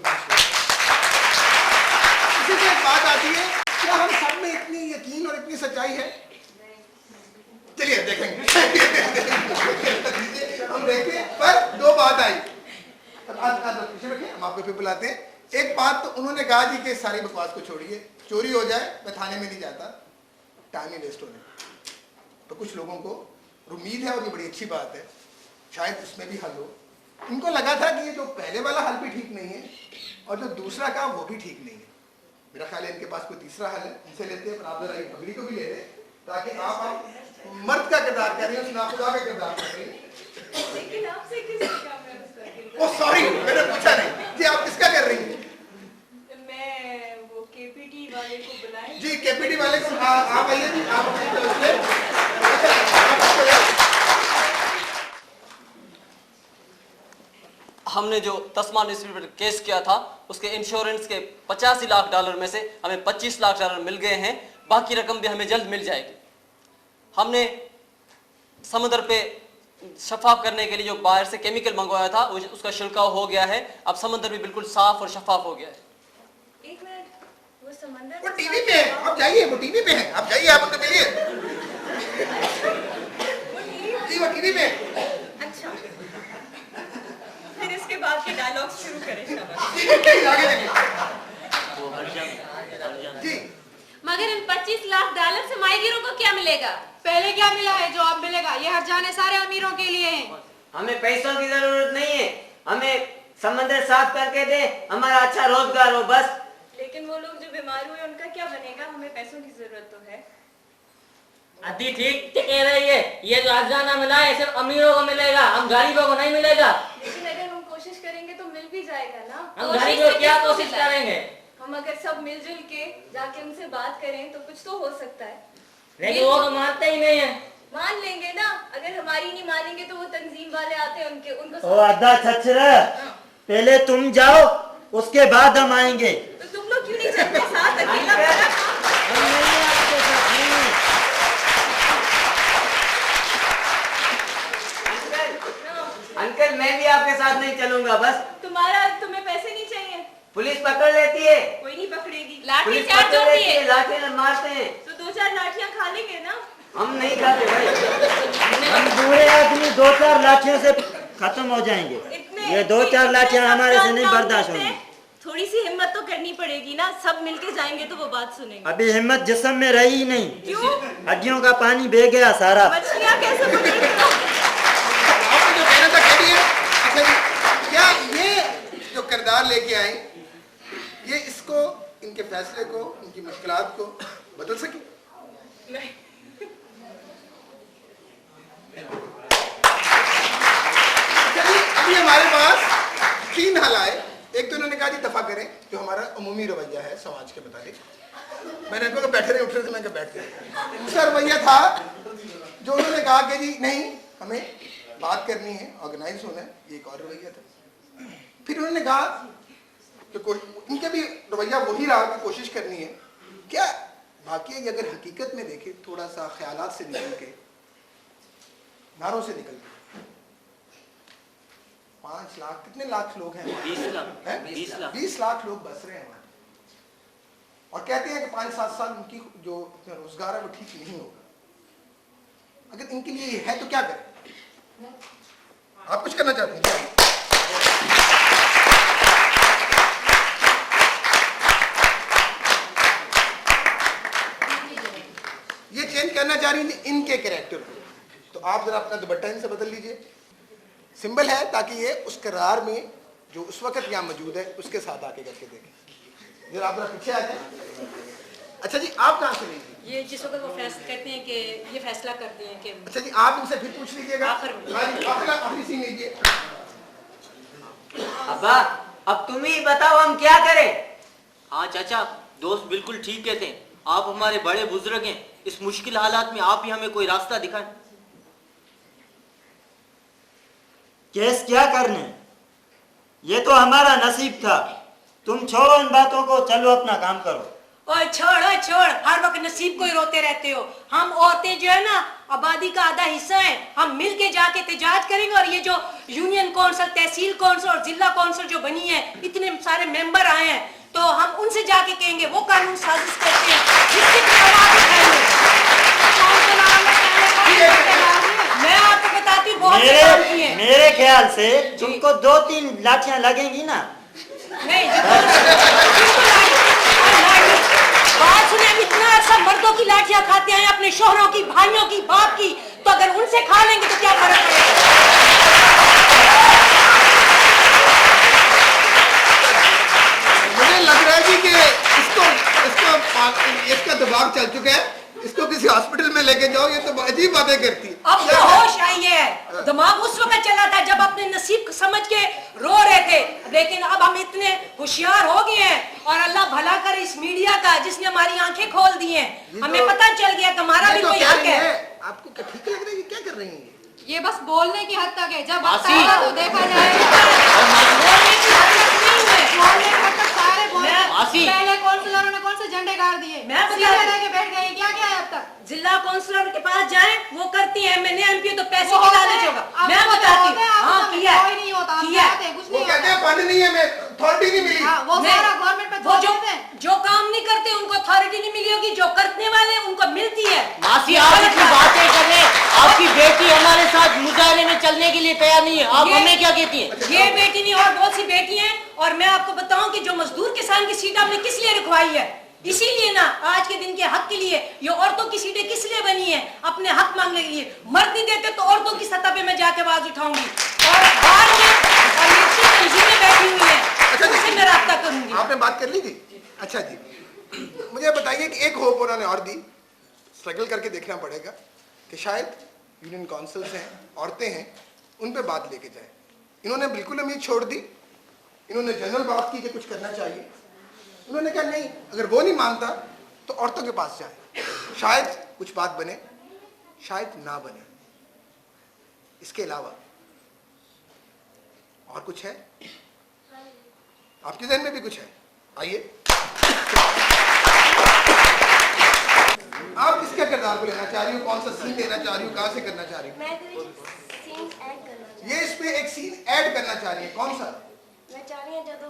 Speaker 1: इसी से एक बात आती है, क्या हम सब में इतनी यकीन और इतनी सच्चाई है? चलिए देखेंगे। हम देखें, पर दो बात आई। हम आपको फिर बुलाते हैं। एक बात तो उन्होंने कहा जी कि सारी बकवास को छोड़िए, चोरी हो जाए मैं थाने में नहीं जाता, टाइम ही वेस्ट होने। तो कुछ लोगों को उम्मीद है और ये बड़ी अच्छी बात है, शायद इसमें भी हल हो। इनको लगा था कि ये जो पहले वाला हल भी ठीक नहीं है और जो दूसरा काम वो भी ठीक नहीं है। मेरा ख्याल है इनके पास कोई तीसरा हल है, इनसे लेते हैं। पर आप जरा पगड़ी को भी ले लें ताकि आप मर्द का किरदार कर रही हैं, उसमें खुदा का किरदार कर रही हैं।
Speaker 6: लेकिन आपसे किसका काम है उसका किरदार?
Speaker 1: ओह सॉरी, मैंने पूछा नहीं जी, आप किसका कर रही हैं?
Speaker 6: मैं वो केपीटी वाले को बुलाएं?
Speaker 1: जी केपीटी वाले को आप आइए जी, आप अपनी तरफ से।
Speaker 8: हमने जो तस्मान ईस्वी पर केस किया था उसके इंश्योरेंस के 85 लाख डॉलर में से हमें 25 लाख डॉलर मिल गए हैं, बाकी रकम भी हमें जल्द मिल जाएगी। हमने समुद्र पे शफाफ करने के लिए जो बाहर से केमिकल मंगवाया था उसका छिड़काव हो गया है, अब समुद्र भी बिल्कुल साफ और शफाफ हो गया है।
Speaker 6: एक मिनट, वो समंदर
Speaker 1: वो टीवी पे है, आप जाइए, वो टीवी पे है, आप जाइए, आप उनसे मिलिए। जी वो टीवी पे है।
Speaker 6: अच्छा, फिर इसके बाद के डायलॉग शुरू करें।
Speaker 1: जी
Speaker 5: मगर इन 25 लाख डॉलर से माहीगीरों को क्या मिलेगा?
Speaker 6: पहले क्या मिला है जो अब मिलेगा? ये हर जाने सारे अमीरों के लिए हैं।
Speaker 10: हमें पैसों की जरूरत नहीं है, हमें समंदर साफ करके दे, हमारा अच्छा रोजगार हो बस।
Speaker 6: लेकिन वो लोग जो बीमार हुए उनका क्या बनेगा? हमें पैसों की जरूरत तो है।
Speaker 4: अति ठीक कह रही है, ये जो खजाना मिला है सिर्फ अमीरों को मिलेगा, हम गरीबों को नहीं मिलेगा।
Speaker 6: लेकिन अगर हम कोशिश करेंगे तो मिल भी जाएगा ना।
Speaker 4: हम गरीबों क्या कोशिश करेंगे?
Speaker 6: हम अगर सब मिलजुल के जाके उनसे बात करें तो कुछ तो हो सकता है।
Speaker 4: लेकिन वो तो मानते ही नहीं है।
Speaker 6: मान लेंगे ना, अगर हमारी नहीं मानेंगे तो वो तंजीम वाले आते हैं, उनको
Speaker 3: ओ अद्दा छछरा, पहले तुम जाओ उसके बाद हम आएंगे।
Speaker 6: तो तुम लोग क्यों नहीं चलते साथ? अकेला
Speaker 10: अंकल मैं भी आपके साथ नहीं चलूंगा बस।
Speaker 6: तुम्हें पैसे नहीं चाहिए?
Speaker 10: पुलिस पकड़ लेती है।
Speaker 6: कोई नहीं पकड़ेगी।
Speaker 5: लाठी
Speaker 10: पुलिस
Speaker 5: चार्ज
Speaker 10: पकड़
Speaker 5: होती
Speaker 10: लेती
Speaker 5: है।
Speaker 10: है, लाठी मारते हैं।
Speaker 6: तो 2-4 लाठियां खा लेंगे ना।
Speaker 10: हम नहीं खाते भाई।
Speaker 3: हम बूढ़े आदमी 2-4 लाठियों से खत्म हो जाएंगे। ये 2-4 लाठियां हमारे से नहीं बर्दाश्त होंगी।
Speaker 6: थोड़ी सी हिम्मत तो करनी पड़ेगी ना, सब मिलके जाएंगे तो वो बात सुनेंगे।
Speaker 3: अभी हिम्मत जिस्म में रही ही नहीं।
Speaker 6: क्यों?
Speaker 3: हड्डियों का पानी बह गया सारा।
Speaker 6: मछलियां कैसे पकड़ेंगे?
Speaker 1: आपने जो कहना था कह दिया। अच्छा जी, क्या ये जो किरदार लेके आए ये इसको, इनके फैसले को, इनकी मुश्किलात को बदल सके?
Speaker 6: नहीं।
Speaker 1: चलिए अभी हमारे पास 3 हल आए। एक तो इन्होंने कहा जी दफा करें, जो हमारा अमूमी रवैया है समाज के मुताबिक। मैंने इनको बैठे रहे, उठ रहे थे, मैं बैठ गया। दूसरा रवैया था जो उन्होंने कहा कि जी नहीं हमें बात करनी है, ऑर्गेनाइज होना है, ये एक और रवैया था। फिर उन्होंने कहा कि इनका भी रवैया वही रहा कि कोशिश करनी है। क्या बाकी अगर हकीकत में देखें, थोड़ा सा ख्यालात से निकल के, नारों से निकल के, 5 लाख, कितने लाख लोग हैं?
Speaker 4: 20 लाख।
Speaker 1: हैं?
Speaker 4: 20 लाख।
Speaker 1: 20 लाख लोग बस रहे हैं वहाँ और कहते हैं कि 5-7 साल उनकी जो रोजगार है वो ठीक नहीं होगा। अगर इनके लिए ये है तो क्या करें? आप कुछ करना चाहते हैं? ये चेंज करना चाह रही थी इनके कैरेक्टर को, तो आप जरा अपना दुपट्टा इनसे बदल लीजिए। सिंबल है ताकि ये उस करार में जो उस वक्त यहाँ मौजूद है उसके साथ आके करके देखें। जरा आप जरा पीछे आ जाए। अच्छा जी, आप कहाँ से लीजिए?
Speaker 12: ये जिस वक्त वो फैसला करते हैं कि ये फैसला करते हैं कि
Speaker 1: अच्छा जी, आप इनसे फिर पूछ लीजिएगा। आखिरी सीन लीजिए।
Speaker 10: अब्बा अब तुम ही बताओ हम क्या करें?
Speaker 9: हाँ चाचा, दोस्त बिल्कुल ठीक कहते हैं। आप हमारे बड़े बुजुर्ग हैं, इस मुश्किल हालात में आप ही हमें कोई रास्ता दिखाएं।
Speaker 3: केस क्या करने, ये तो हमारा नसीब था। तुम छोड़ो इन बातों को, चलो अपना काम करो।
Speaker 12: ओए छोड़, हर वक्त नसीब को ही रोते रहते हो। हम औरतें जो है ना आबादी का आधा हिस्सा है, हम मिल के जाके एहतजाज करेंगे। और ये जो यूनियन काउंसिल, तहसील काउंसिल और जिला काउंसिल जो बनी है, इतने सारे मेंबर आए हैं, तो हम उनसे जाके कहेंगे वो कानून साजिश करते हैं जिससे कि आवाज उठाएंगे। मैं आपको बताती हूँ बहुत से काम किए हैं।
Speaker 3: मेरे ख्याल से तुमको 2-3 लाठियां लगेंगी ना?
Speaker 12: नहीं बात सुने, हम इतना अच्छा मर्दों की लाठियां खाते हैं, अपने शोहरों की, भाइयों की, बाप की, तो अगर उनसे खा लेंगे तो क्या फर्क पड़ेगा?
Speaker 1: मुझे लग रहा है जी कि इसका दिमाग चल चुका है। इसको किसी हॉस्पिटल में लेके जाओ, ये तो अजीब बातें करती है।
Speaker 12: अब तो होश आई है। दिमाग उस वक्त चला था जब अपने नसीब को समझ के रो रहे थे, लेकिन अब हम इतने होशियार हो गए हैं। और अल्लाह भला करे इस मीडिया का जिसने हमारी आंखें खोल दी हैं। हमें पता चल गया कि हमारा भी कोई हक है।
Speaker 1: आपको क्या ठीक लग रहा है? क्या कर रही है
Speaker 6: ये बस बोलने की हद तक है, जब
Speaker 9: मासी।
Speaker 6: बताएगा तो देखा जाएगा।
Speaker 12: बोलने की हद तक नहीं है।
Speaker 6: बोलने की हद तक सारे बोले।
Speaker 9: मासी।
Speaker 6: पहले काउंसिलरों ने कौन से झंडे गाड़ दिए?
Speaker 12: मैं बता
Speaker 6: सीधे
Speaker 12: रही-
Speaker 6: लेके बैठ गए, क्या क्या है अब तक?
Speaker 12: जिला काउंसिलर के पास जाएं, वो करती है। मैंने एमपी तो पैसे
Speaker 6: वो
Speaker 12: की
Speaker 6: होते
Speaker 12: लालच
Speaker 6: हैं,
Speaker 12: होगा।
Speaker 6: आपको
Speaker 12: मैं
Speaker 6: पता
Speaker 12: बताती
Speaker 6: होता है,
Speaker 12: हूँ।
Speaker 6: आपको
Speaker 12: हाँ
Speaker 6: समझ
Speaker 12: किया
Speaker 6: कोई नहीं होता, हम
Speaker 12: किया।
Speaker 6: जानते हैं, कुछ
Speaker 1: वो
Speaker 6: नहीं
Speaker 1: कहते हैं
Speaker 6: होता।
Speaker 1: फंड नहीं है, मैं अथॉरिटी नहीं मिली।
Speaker 6: हाँ, वो
Speaker 12: नहीं,
Speaker 6: सारा गवर्नमेंट पे
Speaker 12: वो
Speaker 6: छोड़
Speaker 12: जो
Speaker 6: देते हैं।
Speaker 12: जो काम नहीं करते उनको अथॉरिटी नहीं मिली होगी, जो करने वाले उनको मिलती है।
Speaker 9: मासी, आप इतनी बातें कर रहे हैं, आपकी बेटी हमारे साथ मुजाहरे में चलने के लिए तैयार नहीं है, आप
Speaker 12: ये-
Speaker 9: हमें क्या कहती हैं?
Speaker 12: ये बेटी नहीं और बहुत सी बेटी हैं। और मैं आपको बताऊं कि जो मजदूर किसान की सीट आपने किस लिए रखवाई है? इसीलिए ना, आज के दिन के हक के लिए। ये औरतों की सीटें किस लिए बनी है? अपने हक मांगने के लिए। मर्द नहीं देते तो औरतों की सतह पे मैं जाके आवाज उठाऊंगी। और बाहर में और ये इतनी तंजीमें बैठी हुई हैं, उनसे मैं राब्ता करूंगी।
Speaker 1: आपने बात कर ली थी? अच्छा जी, मुझे बताइए कि एक होप उन्होंने और दी, स्ट्रगल करके देखना पड़ेगा कि शायद यूनियन काउंसिल्स हैं, औरतें हैं, उन पे बात लेके जाए। इन्होंने बिल्कुल उम्मीद छोड़ दी। इन्होंने जनरल बात की कि कुछ करना चाहिए। उन्होंने कहा नहीं, अगर वो नहीं मानता तो औरतों के पास जाए, शायद कुछ बात बने, शायद ना बने। इसके अलावा और कुछ है? आपके जहन में भी कुछ है? आइए। आप किसके किरदार को लेना चाह रही हो? कौन सा सीन लेना चाह रही हो? कहाँ से करना चाह रही हो?
Speaker 13: मैं सीन ऐड करना चाहती
Speaker 1: ये इसमें एक सीन ऐड करना चाह रही है, कौन सा?
Speaker 13: मैं चाह रही हूँ ਜਦੋਂ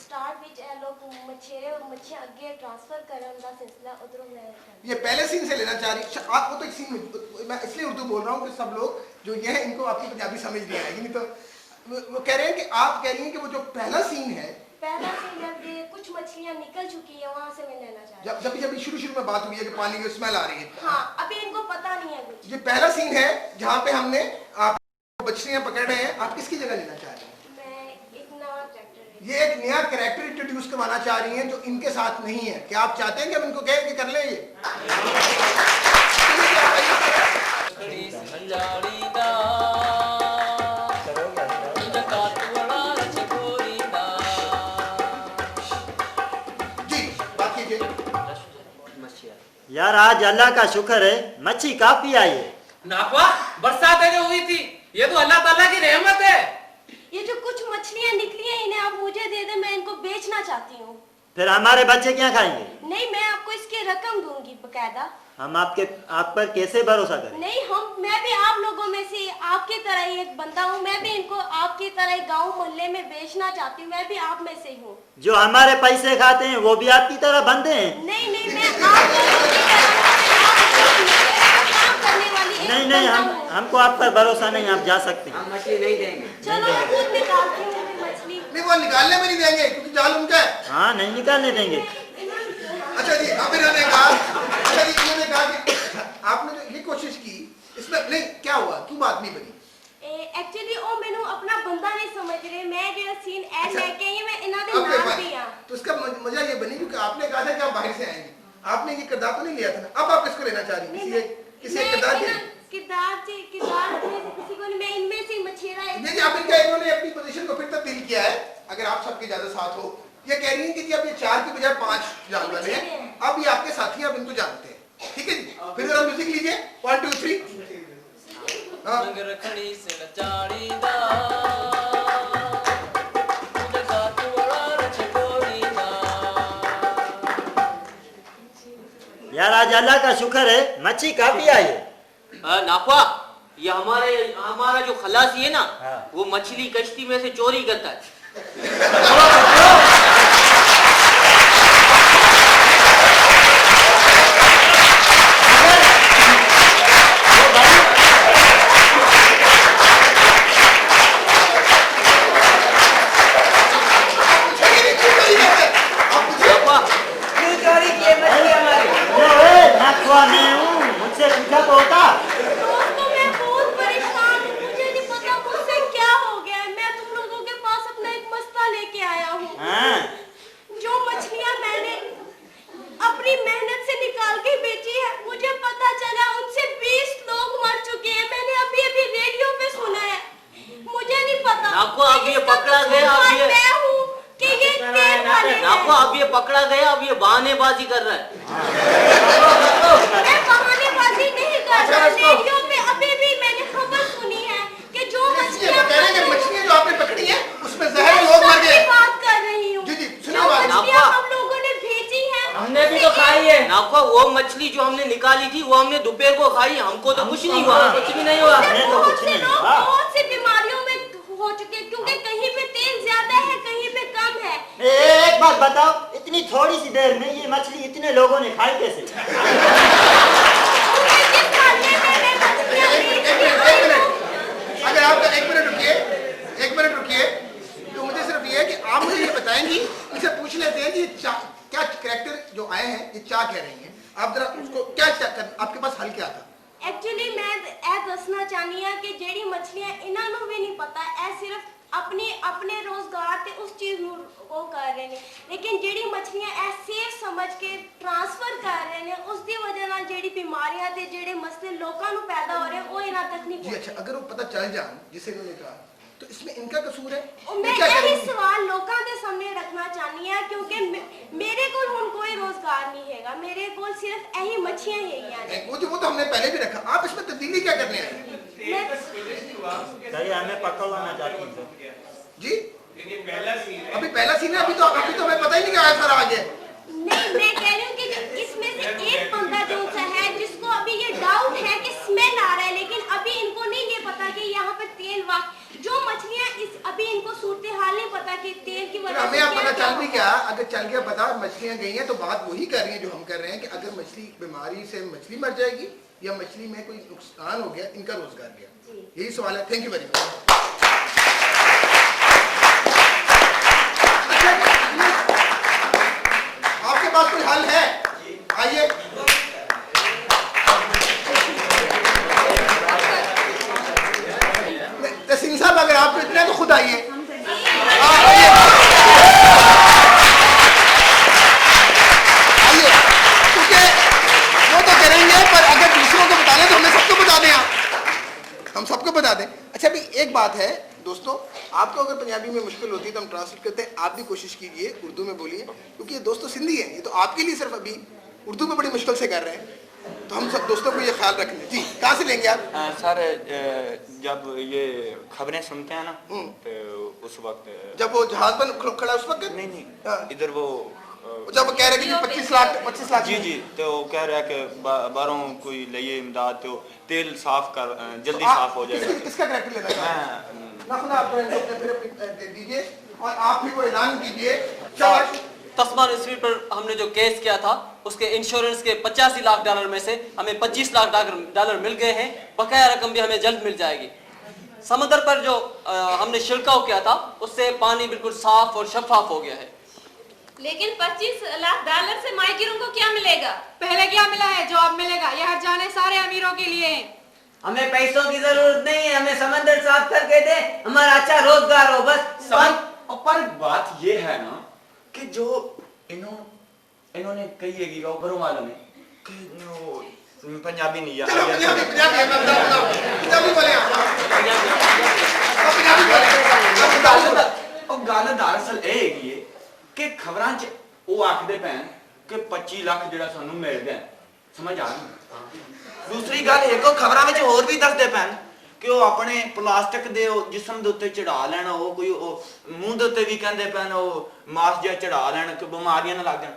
Speaker 13: स्टार्ट ਵਿੱਚ ਇਹ ਲੋਕ मच्छियाँ ਅੱਗੇ ट्रांसफर ਕਰਨ ਦਾ सिलसिला उधरों मैं
Speaker 1: ये पहले सीन से लेना चाह रही है? आपको तो एक सीन में, मैं इसलिए उर्दू बोल रहा हूँ कि सब लोग जो ये है इनको आपकी पंजाबी समझ नहीं आएगी। नहीं तो वो कह रहे हैं कि आप कह रही हैं कि वो जो पहला सीन है,
Speaker 13: पहला सीन जब ये कुछ मछलियाँ निकल चुकी है वहाँ से मैं लेना चाह रही हूँ।
Speaker 1: जब शुरू में बात हुई है कि पानी की स्मेल आ रही है,
Speaker 13: हाँ, अभी इनको पता नहीं है कुछ।
Speaker 1: ये पहला सीन है जहाँ पे हमने आप मछलियाँ पकड़ रहे हैं। आप किसकी जगह लेना चाह रही हैं? ये एक नया कैरेक्टर इंट्रोड्यूस करवाना चाह रही हैं जो इनके साथ नहीं है। क्या आप चाहते हैं कि हम इनको कहें कि कर ले ये? जी बात कीजिए।
Speaker 3: यार आज अल्लाह का शुक्र है, मच्छी काफी आई है।
Speaker 7: नाकवा, बरसात है जो हुई थी, ये तो अल्लाह ताला की रहमत है।
Speaker 13: ये जो कुछ मछलियाँ निकली हैं, इन्हें आप मुझे दे दे, मैं इनको बेचना चाहती हूँ।
Speaker 3: फिर हमारे बच्चे क्या खाएंगे?
Speaker 13: नहीं, मैं आपको इसकी रकम दूंगी बकायदा।
Speaker 3: हम आप पर कैसे भरोसा करें?
Speaker 13: नहीं, मैं भी आप लोगों में से आपकी तरह ही एक बंदा हूँ। मैं भी इनको आपकी तरह गांव मोहल्ले में बेचना चाहती हूँ। मैं भी आप में से ही हूँ।
Speaker 3: जो हमारे पैसे खाते हैं वो भी आपकी तरह बंदे हैं?
Speaker 13: नहीं, मैं आप लोगों की तरह काम करने वाली एक
Speaker 3: नहीं,
Speaker 13: बंदा
Speaker 3: हम
Speaker 13: हूँ।
Speaker 3: हमको आप पर भरोसा नहीं, आप जा सकते हैं।
Speaker 10: हम मछली नहीं देंगे।
Speaker 13: चलो मैं खुद निकालती हूँ मछली।
Speaker 1: नहीं, वो निकालने में नहीं देंगे क्योंकि जाल उनका है।
Speaker 3: हाँ, नहीं निकालने देंगे।
Speaker 1: अच्छा जी, अब इन्होंने कहा, अच्छा जी इन्होंने कहा कि आपने जो ये कोशिश की इसमें नहीं क्या हुआ, क्यों बात नहीं बनी?
Speaker 13: एक्चुअली वो मैंने अपना बंदा नहीं समझ रहे। मैं जो सीन ऐड लेके आई मैं इन्होंने
Speaker 1: Okay,
Speaker 13: नाम
Speaker 1: fine.
Speaker 13: दिया।
Speaker 1: तो उसका मजा ये बनी क्योंकि आपने कहा था कि आप बाहर से आएंगे, आपने ये किरदार तो नहीं लिया था ना। अब आप किसको लेना चाह रही हैं? किसी एक किरदार के?
Speaker 13: किरदार में से किसी को नहीं, मैं इनमें से मछेरा है।
Speaker 1: नहीं, अब इनका इन्होंने अपनी पोजीशन को फिर तब्दील किया है। अगर आप सबके ज्यादा साथ हो, ये कह रही हैं कि जी अब ये 4 की बजाय 5 जान वाले हैं, अब ये आपके साथी हैं, अब इनको जानते हैं। ठीक है जी, फिर जरा म्यूजिक लीजिए 1 2 3। हाँ,
Speaker 2: रखड़ी से नचाड़ी दा मुझे गातू वाला रचकोड़ी दा।
Speaker 3: यार आज अल्लाह का शुक्र है मच्छी काफी आई है।
Speaker 9: नाफा, ये हमारा जो खलासी है ना,
Speaker 3: हाँ।
Speaker 9: वो मछली कश्ती में से चोरी करता है।
Speaker 10: क्यों चोरी किए मछली हमारी?
Speaker 3: मुझसे पूछा तो होता।
Speaker 13: दोस्तों मैं बहुत परेशान हूँ, मुझे नहीं पता मुझसे क्या हो गया है। मैं तुम लोगों के पास अपना एक मसला लेके आया हूँ।
Speaker 3: हाँ।
Speaker 13: जो मछलियाँ मैंने अपनी मेहनत से निकाल के बेची है, मुझे पता चला उनसे 20 लोग मर चुके हैं। मैंने अभी अभी रेडियो पे सुना है। मुझे नहीं पता
Speaker 9: आपको अब ये पकड़ा गया, अब ये
Speaker 13: मैं हूँ कि ये तेल वाले हैं।
Speaker 9: नाफा, अब ये पकड़ा गया, अब ये बहानेबाजी कर रहा है।
Speaker 13: मैं बहानेबाजी नहीं कर रहा। रेडियो पे अभी भी मैंने खबर सुनी है कि जो मछलियाँ
Speaker 1: कह रहे हैं कि मछलियाँ जो आपने पकड़ी हैं उसमें जहर है, लोग मर गए।
Speaker 13: बात कर रही हूँ।
Speaker 1: जी जी,
Speaker 13: जो
Speaker 1: सुनिए बात।
Speaker 13: मछलियाँ हम लोगों ने भेजी हैं,
Speaker 4: हमने भी तो खाई है।
Speaker 9: नाफा, वो मछली जो हमने निकाली थी वो हमने दोपहर को खाई, हमको तो कुछ नहीं हुआ।
Speaker 4: कुछ भी नहीं हुआ।
Speaker 13: बहुत से लोग बहुत सी बीमारियों में हो चुके हैं, क्योंकि कहीं पे तेल ज्यादा है, कहीं पे कम है।
Speaker 3: एक बात बताओ, इतनी थोड़ी सी देर में ये मछली इतने लोगों ने खाई कैसे?
Speaker 1: अगर आप एक मिनट रुकिए, तो मुझे सिर्फ ये है कि आप मुझे ये बताएंगी, इसे पूछ लेते हैं कि क्या कैरेक्टर जो आए हैं ये क्या कह रही हैं, आप जरा उसको क्या कर, आपके पास हल क्या था?
Speaker 13: एक्चुअली मैं ਇਹ ਦੱਸਣਾ ਚਾਹਨੀ ਆ ਕਿ ਜਿਹੜੀ ਮਛਲੀਆਂ ਇਹਨਾਂ ਨੂੰ ਵੀ ਨਹੀਂ ਪਤਾ, ਇਹ ਸਿਰਫ ਆਪਣੇ ਰੋਜ਼ਗਾਰ ਤੇ ਉਸ ਚੀਜ਼ ਨੂੰ ਉਹ ਕਰ ਰਹੇ ਨੇ, ਲੇਕਿਨ ਜਿਹੜੀ ਮਛਲੀਆਂ ਇਹ ਸੇਫ ਸਮਝ ਕੇ ਟ੍ਰਾਂਸਫਰ ਕਰ ਰਹੇ ਨੇ, ਉਸ ਦੀ ਵਜ੍ਹਾ ਨਾਲ ਜਿਹੜੀ ਬਿਮਾਰੀਆਂ ਤੇ ਜਿਹੜੇ ਮਸਲੇ ਲੋਕਾਂ ਨੂੰ ਪੈਦਾ ਹੋ ਰਹੇ ਉਹ ਇਹਨਾਂ ਤੱਕ ਨਹੀਂ
Speaker 1: जी अच्छा, अगर वो पता चल जाए जिसे इन्होंने कहा तो इसमें इनका कसूर है?
Speaker 13: मैं यही सवाल लोगों के सामने रखना चाहनी है, क्योंकि मेरे को हुन कोई रोजगार नहीं हैगा, मेरे को सिर्फ यही मच्छियां हैगी।
Speaker 1: वो तो हमने पहले भी रखा, आप इसमें तब्दीली क्या करने आए?
Speaker 3: हमें पकड़वाना चाहती हैं
Speaker 1: जी, अभी पहला सीन है, अभी तो हमें पता ही नहीं क्या सर आ गया।
Speaker 13: नहीं, मैं कह रही हूँ कि इसमें से एक बंदा जो सा है जिसको अभी ये डाउट है कि स्मेल आ रहा है, लेकिन अभी इनको नहीं ये पता कि यहाँ पे तेल जो मछलियाँ अभी इनको सूरत हाल नहीं पता कि तेल की वजह से
Speaker 1: हमें आप पता चल भी गया, अगर चल गया पता मछलियाँ गई हैं तो बात वही कर रही है जो हम कर रहे हैं कि अगर मछली बीमारी से मछली मर जाएगी या मछली में कोई नुकसान हो गया, इनका रोजगार गया, यही सवाल है। Thank you very much. आपके पास कोई हल है? आइए। तहसीन साहब, अगर आप इतने तो खुद आइए। आइए, क्योंकि वो तो करेंगे, पर अगर दूसरों को बता दें तो हमें सबको बता दें, हम सबको बता दें। अच्छा भाई, एक बात है दोस्तों, आपको अगर पंजाबी में मुश्किल होती है तो हम ट्रांसलेट करते हैं, आप भी कोशिश कीजिए उर्दू में बोलिए, क्योंकि ये दोस्तों सिंधी हैं, ये तो आपके लिए सिर्फ अभी उर्दू में बड़ी मुश्किल से कर रहे हैं, तो हम सब दोस्तों को ये ख्याल रखना। जी, कहाँ से लेंगे आप?
Speaker 14: सर, जब ये खबरें सुनते हैं ना, तो उस वक्त
Speaker 1: जब वो जहाज पर खड़ा उस वक्त
Speaker 14: नहीं, इधर वो
Speaker 1: जब कह रहे कि 25 लाख
Speaker 14: जी जी, तो वो कह रहा है कि बारों कोई लिए इमदाद, तो तेल साफ कर जल्दी साफ हो जाएगा।
Speaker 1: किसका करेक्टर लेना चाहते हैं? दीजिए और आप भी वो ऐलान कीजिए।
Speaker 8: तस्मान स्ट्रीट पर हमने जो केस किया था उसके इंश्योरेंस के 85 लाख डॉलर में से हमें 25 लाख डॉलर मिल गए हैं। बकाया रकम भी हमें जल्द मिल जाएगी। समंदर पर जो हमने छिड़काव किया था उससे पानी बिल्कुल साफ और शफाफ हो गया है।
Speaker 5: लेकिन 25 लाख डॉलर से माइकिरों को क्या मिलेगा?
Speaker 6: पहले क्या मिला है जो अब मिलेगा? ये हर जाने सारे अमीरों के लिए है।
Speaker 10: हमें पैसों की जरूरत नहीं है, हमें समंदर साफ करके दे, हमारा अच्छा रोजगार हो बस।
Speaker 14: पर बात ये है ना कि जो इन्होंने कही है कि वो मालूम है कि पंजाबी नहीं गल दरअसल है कि खबरां च वो आखदे पैन कि 25 लाख जेड़ा सानू मिल गया, समझ आ रही। दूसरी गल एक खबरां विच होर भी दसदे पैन कि वो अपने प्लास्टिक दे जिस्म दे उत्ते चढ़ा लेना, वो कोई मूंह दे उत्ते भी कहंदे पैन वो मास्क जिहा चढ़ा लेना कि बीमारियां ना लग जाण।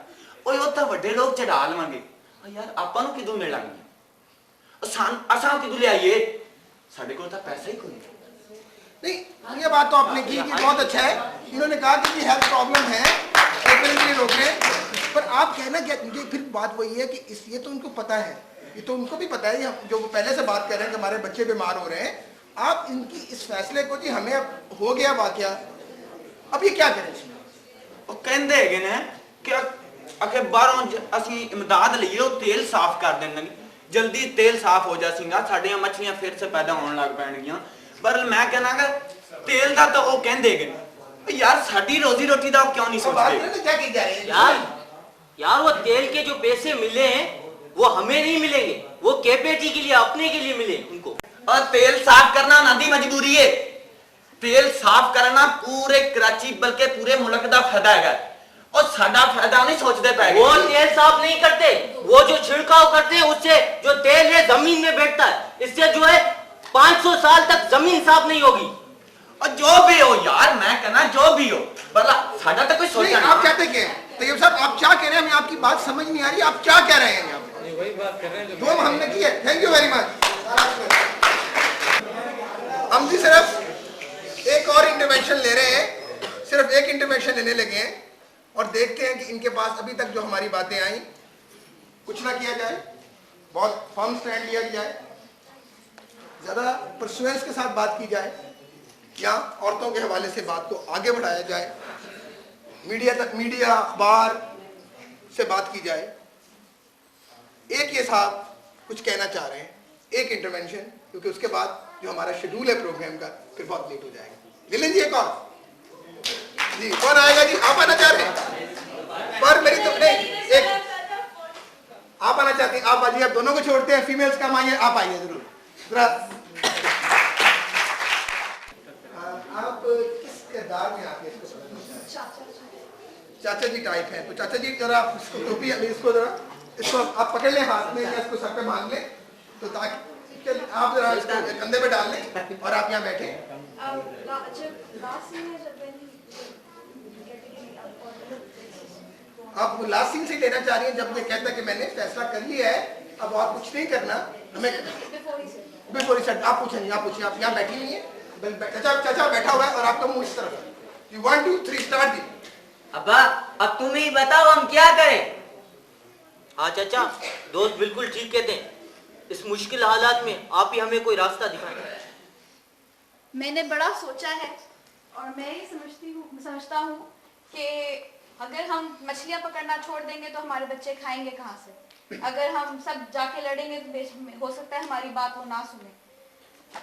Speaker 14: ओए ओ तां वड्डे लोग चढ़ा लवांगे यार, आपां नूं किदों मिलांगे? असां किदों लियाइए? साडे कोल तां पैसा ही कोई
Speaker 1: नहीं। ये बात तो आपने की कि बहुत अच्छा है। इन्होंने कहा कि हेल्थ प्रॉब्लम है, रोक रहे हैं, पर आप कहना क्या? फिर बात वही है कि ये तो उनको पता है, ये तो उनको भी पता है, जो वो पहले से बात कर रहे हैं कि हमारे बच्चे बीमार हो रहे हैं। आप इनकी इस फैसले को जी हमें अब हो गया वाकया, अब ये क्या करें?
Speaker 14: वो कहंदे हैगे ने कि अके बाहरों असी इमदाद लईए, वो तेल साफ कर देंगे, जल्दी तेल साफ हो जाएगा, साडियां मछलियां फिर से पैदा होने लग पैणगियां। पर मैं कहना कि तेल दा तो वो कहंदे हैगे यार, साडी रोजी रोटी दा क्यों नहीं सोचते?
Speaker 1: क्या की जा रही है
Speaker 4: यार वो तेल के जो पैसे मिले हैं वो हमें नहीं मिलेंगे, वो केपेटी के लिए, अपने के लिए मिले उनको।
Speaker 14: और तेल साफ करना नादी मजबूरी है। तेल साफ करना पूरे कराची बल्कि पूरे मुल्क दा फायदा है, और साडा फायदा नहीं सोचते पे।
Speaker 4: वो तेल साफ नहीं करते, वो जो छिड़काव करते हैं उससे जो तेल है जमीन में बैठता है, इससे जो है 500 साल तक जमीन साफ नहीं होगी।
Speaker 14: और जो भी हो यार, मैं कहना जो भी हो, भला साडा तो कोई सोचा नहीं।
Speaker 1: आप कहते क्या तैयब साहब? आप क्या कह रहे हैं? हमें आपकी बात समझ नहीं आ रही, आप क्या कह रहे हैं?
Speaker 7: वही बात कर रहे हैं
Speaker 1: जो हमने की है। Thank you very much. हम जी सिर्फ एक और इंटरवेंशन ले रहे हैं, सिर्फ एक इंटरवेंशन लेने लगे हैं, और देखते हैं कि इनके पास अभी तक जो हमारी बातें आई कुछ ना किया जाए, बहुत फर्म स्टैंड लिया जाए, ज़्यादा परसुएंस के साथ बात की जाए, या औरतों के हवाले से बात को आगे बढ़ाया जाए, मीडिया अखबार से बात की जाए। एक ये साहब कुछ कहना चाह रहे हैं, एक इंटरवेंशन, क्योंकि उसके बाद जो हमारा शेड्यूल है प्रोग्राम का फिर बहुत लेट हो जाएगा। दिलन जी एक और जी, कौन आएगा जी? आप आना चाह रहे हैं? पर मेरी तो नहीं, एक आप आना चाहते हैं, आप आइए। आप दोनों को छोड़ते हैं, फीमेल्स कम आइए, आप आइए जरूर। जरा आप किस किरदार में आके इसको चाचा जी टाइप है, तो चाचा जी जरा टोपी इसको जरा इसको आप पकड़ लें हाथ में, या इसको सर पे बांध लें, तो ताकि आप जरा इसको कंधे पे डाल लें और आप यहाँ बैठे। आप लास्ट सीन से लेना चाह रही हैं, जब ये कहता है कि मैंने फैसला कर लिया है, अब और कुछ नहीं करना हमें। बिफोर ही आप पूछेंगे, आप यहाँ बैठी नहीं है, चाचा बैठा हुआ है और आपका मुंह इस तरफ है। 1 2 3 स्टार्ट दी।
Speaker 10: अब्बा अब तुम ही बताओ हम क्या करें?
Speaker 4: हाँ चाचा, दोस्त बिल्कुल ठीक कहते हैं, इस मुश्किल हालात में आप ही हमें कोई रास्ता दिखाएं।
Speaker 6: मैंने बड़ा सोचा है और मैं ये समझता हूँ कि अगर हम मछलियाँ पकड़ना छोड़ देंगे तो हमारे बच्चे खाएंगे कहाँ से? अगर हम सब जाके लड़ेंगे तो हो सकता है हमारी बात वो ना सुने।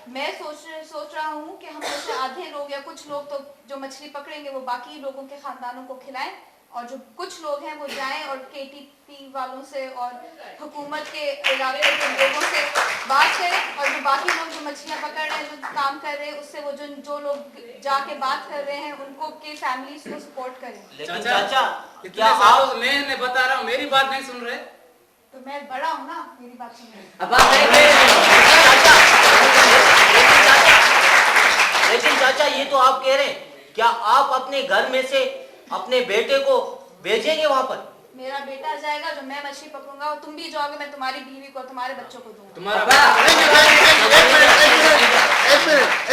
Speaker 6: मैं सोच रहा हूँ कि हम जैसे आधे लोग या कुछ लोग तो जो मछली पकड़ेंगे वो बाकी लोगों के खानदानों को खिलाएं, और जो कुछ लोग हैं वो जाएं और KTP वालों से और हुकूमत के इलाके के लोगों से बात करें, और जो बाकी लोग जो मछलियाँ पकड़ रहे हैं, जो काम कर रहे हैं, उससे वो जो लोग जाके बात कर रहे हैं उनको के फैमिलीज को सपोर्ट करें।
Speaker 7: लेकिन चाचा क्या आप मैं बता रहा हूँ, मेरी बात नहीं सुन रहे?
Speaker 6: तो मैं बड़ा हूँ ना, मेरी बात सुन रहे।
Speaker 4: लेकिन चाचा ये तो आप कह रहे हैं, क्या आप अपने घर में से अपने बेटे को
Speaker 9: भेजेंगे वहां पर।
Speaker 6: मेरा बेटा जाएगा जो मैं मछली पकड़ूंगा, और तुम भी जाओगे, मैं तुम्हारी बीवी को, तुम्हारे बच्चों को दूंगा।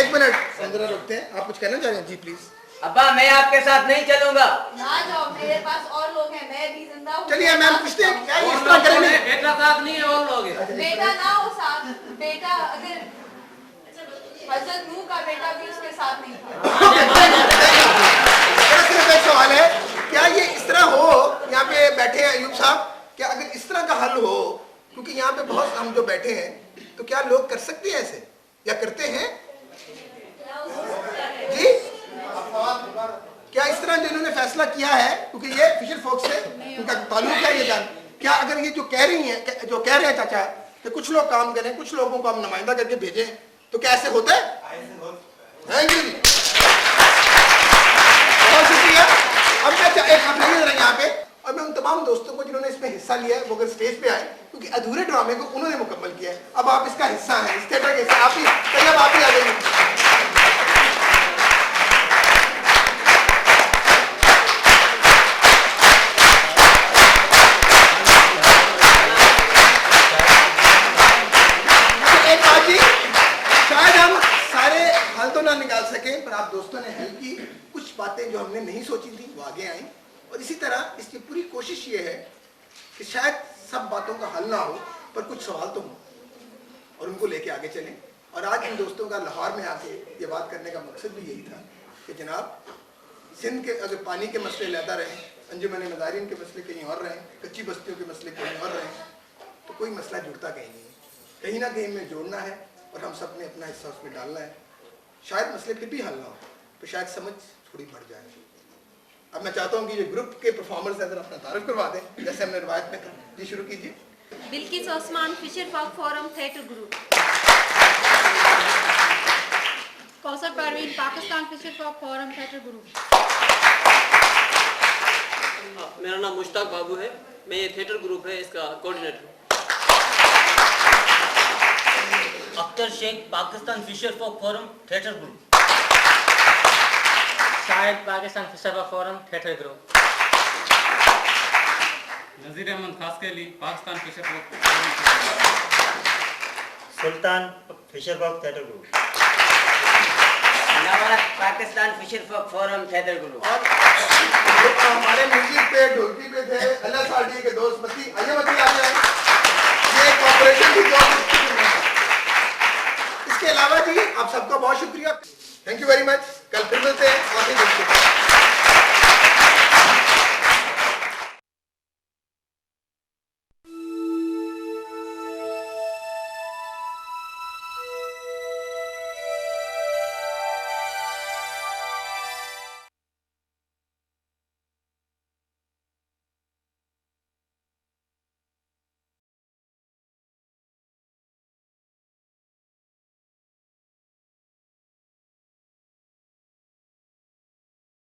Speaker 1: एक मिनट संजना रुकते हैं। आप कुछ कहना चाह रहे हैं? जी प्लीज।
Speaker 10: अब्बा मैं आपके साथ नहीं चलूंगा।
Speaker 6: ना जाओ, मेरे पास और लोग हैं, मैं भी जिंदा हूँ।
Speaker 1: चलिए मैम पूछते हैं क्या ये इस तरह करेंगे?
Speaker 7: बेटा साथ नहीं है, और लोग हैं।
Speaker 6: बेटा ना हो साथ, बेटा अगर हजरत नूह का बेटा भी उसके साथ नहीं था।
Speaker 1: सिर्फ एक सवाल है, क्या ये इस तरह हो, यहाँ पे बैठे हैं अयूब साहब, क्या अगर इस तरह का हल हो, क्योंकि यहाँ पे बहुत हम जो बैठे हैं, तो क्या लोग कर सकते हैं ऐसे या करते हैं? जी क्या इस तरह जो इन्होंने फैसला किया है, क्योंकि ये फिशर फोक से उनका ताल्लुक है, ये जान, क्या अगर ये जो कह रही हैं, जो कह रहे हैं चाचा कि कुछ लोग काम करें, कुछ लोगों को हम नुमाइंदा करके भेजें, तो क्या ऐसे होता है? थैंक यू जी, बहुत शुक्रिया। अब मैं एक आप नहीं रहे यहाँ पे, और मैं उन तमाम दोस्तों को जिन्होंने इसमें हिस्सा लिया है वो अगर स्टेज पे आए, क्योंकि अधूरे ड्रामे को उन्होंने मुकम्मल किया है, अब आप इसका हिस्सा हैं, इस थिएटर के हिस्सा आप ही, तैयब आप ही आ जाइए। निकाल सके, पर आप दोस्तों ने हेल्प की, कुछ बातें जो हमने नहीं सोची थी वो आगे आई, और इसी तरह इसकी पूरी कोशिश ये है कि शायद सब बातों का हल ना हो, पर कुछ सवाल तो हो और उनको लेके आगे चलें। और आज इन दोस्तों का लाहौर में आके ये बात करने का मकसद भी यही था कि जनाब सिंध के अगर पानी के मसले लहदा रहे, अंजुमन मदारिन के मसले कहीं और रहें, कच्ची बस्तियों के मसले कहीं और रहें, तो कोई मसला जुड़ता कहीं नहीं है, कहीं ना कहीं में जोड़ना है और हम सब ने अपना हिस्सा उसमें डालना है। शायद मसले फिर भी हल ना हो तो शायद समझ थोड़ी बढ़ जाए। अब मैं चाहता हूँ कि ये ग्रुप के परफॉर्मर्स अगर अपना तारुफ करवा दें, जैसे हमने रिवायत में था। जी शुरू कीजिए।
Speaker 5: Bilkis Osman, Fisher Fock forum theatre Group.
Speaker 15: Kausar Parveen, Pakistan Fisher Fock forum theatre Group.
Speaker 8: मेरा नाम मुश्ताक बाबू है, मैं ये थिएटर ग्रुप है इसका कोऑर्डिनेटर हूँ।
Speaker 4: Akhtar Shaikh, Pakistan Fisher Fock forum theatre group. Shahid, Pakistan Fisher Fock forum theatre group.
Speaker 7: Nazir Ahmed Khaskheli, Pakistan Fisher folk.
Speaker 3: Sultan, fisher folk theatre group.
Speaker 10: Pakistan Fisher Fock forum theatre group.
Speaker 1: हमारे music पे ढोलकी पे थे अल्लाह साडी के दोस्त मती, आइए मती आ जाए। ये कॉर्पोरेशन की जॉब। इसके अलावा जी आप सबका बहुत शुक्रिया, थैंक यू वेरी मच। कल फिर मिलते हैं।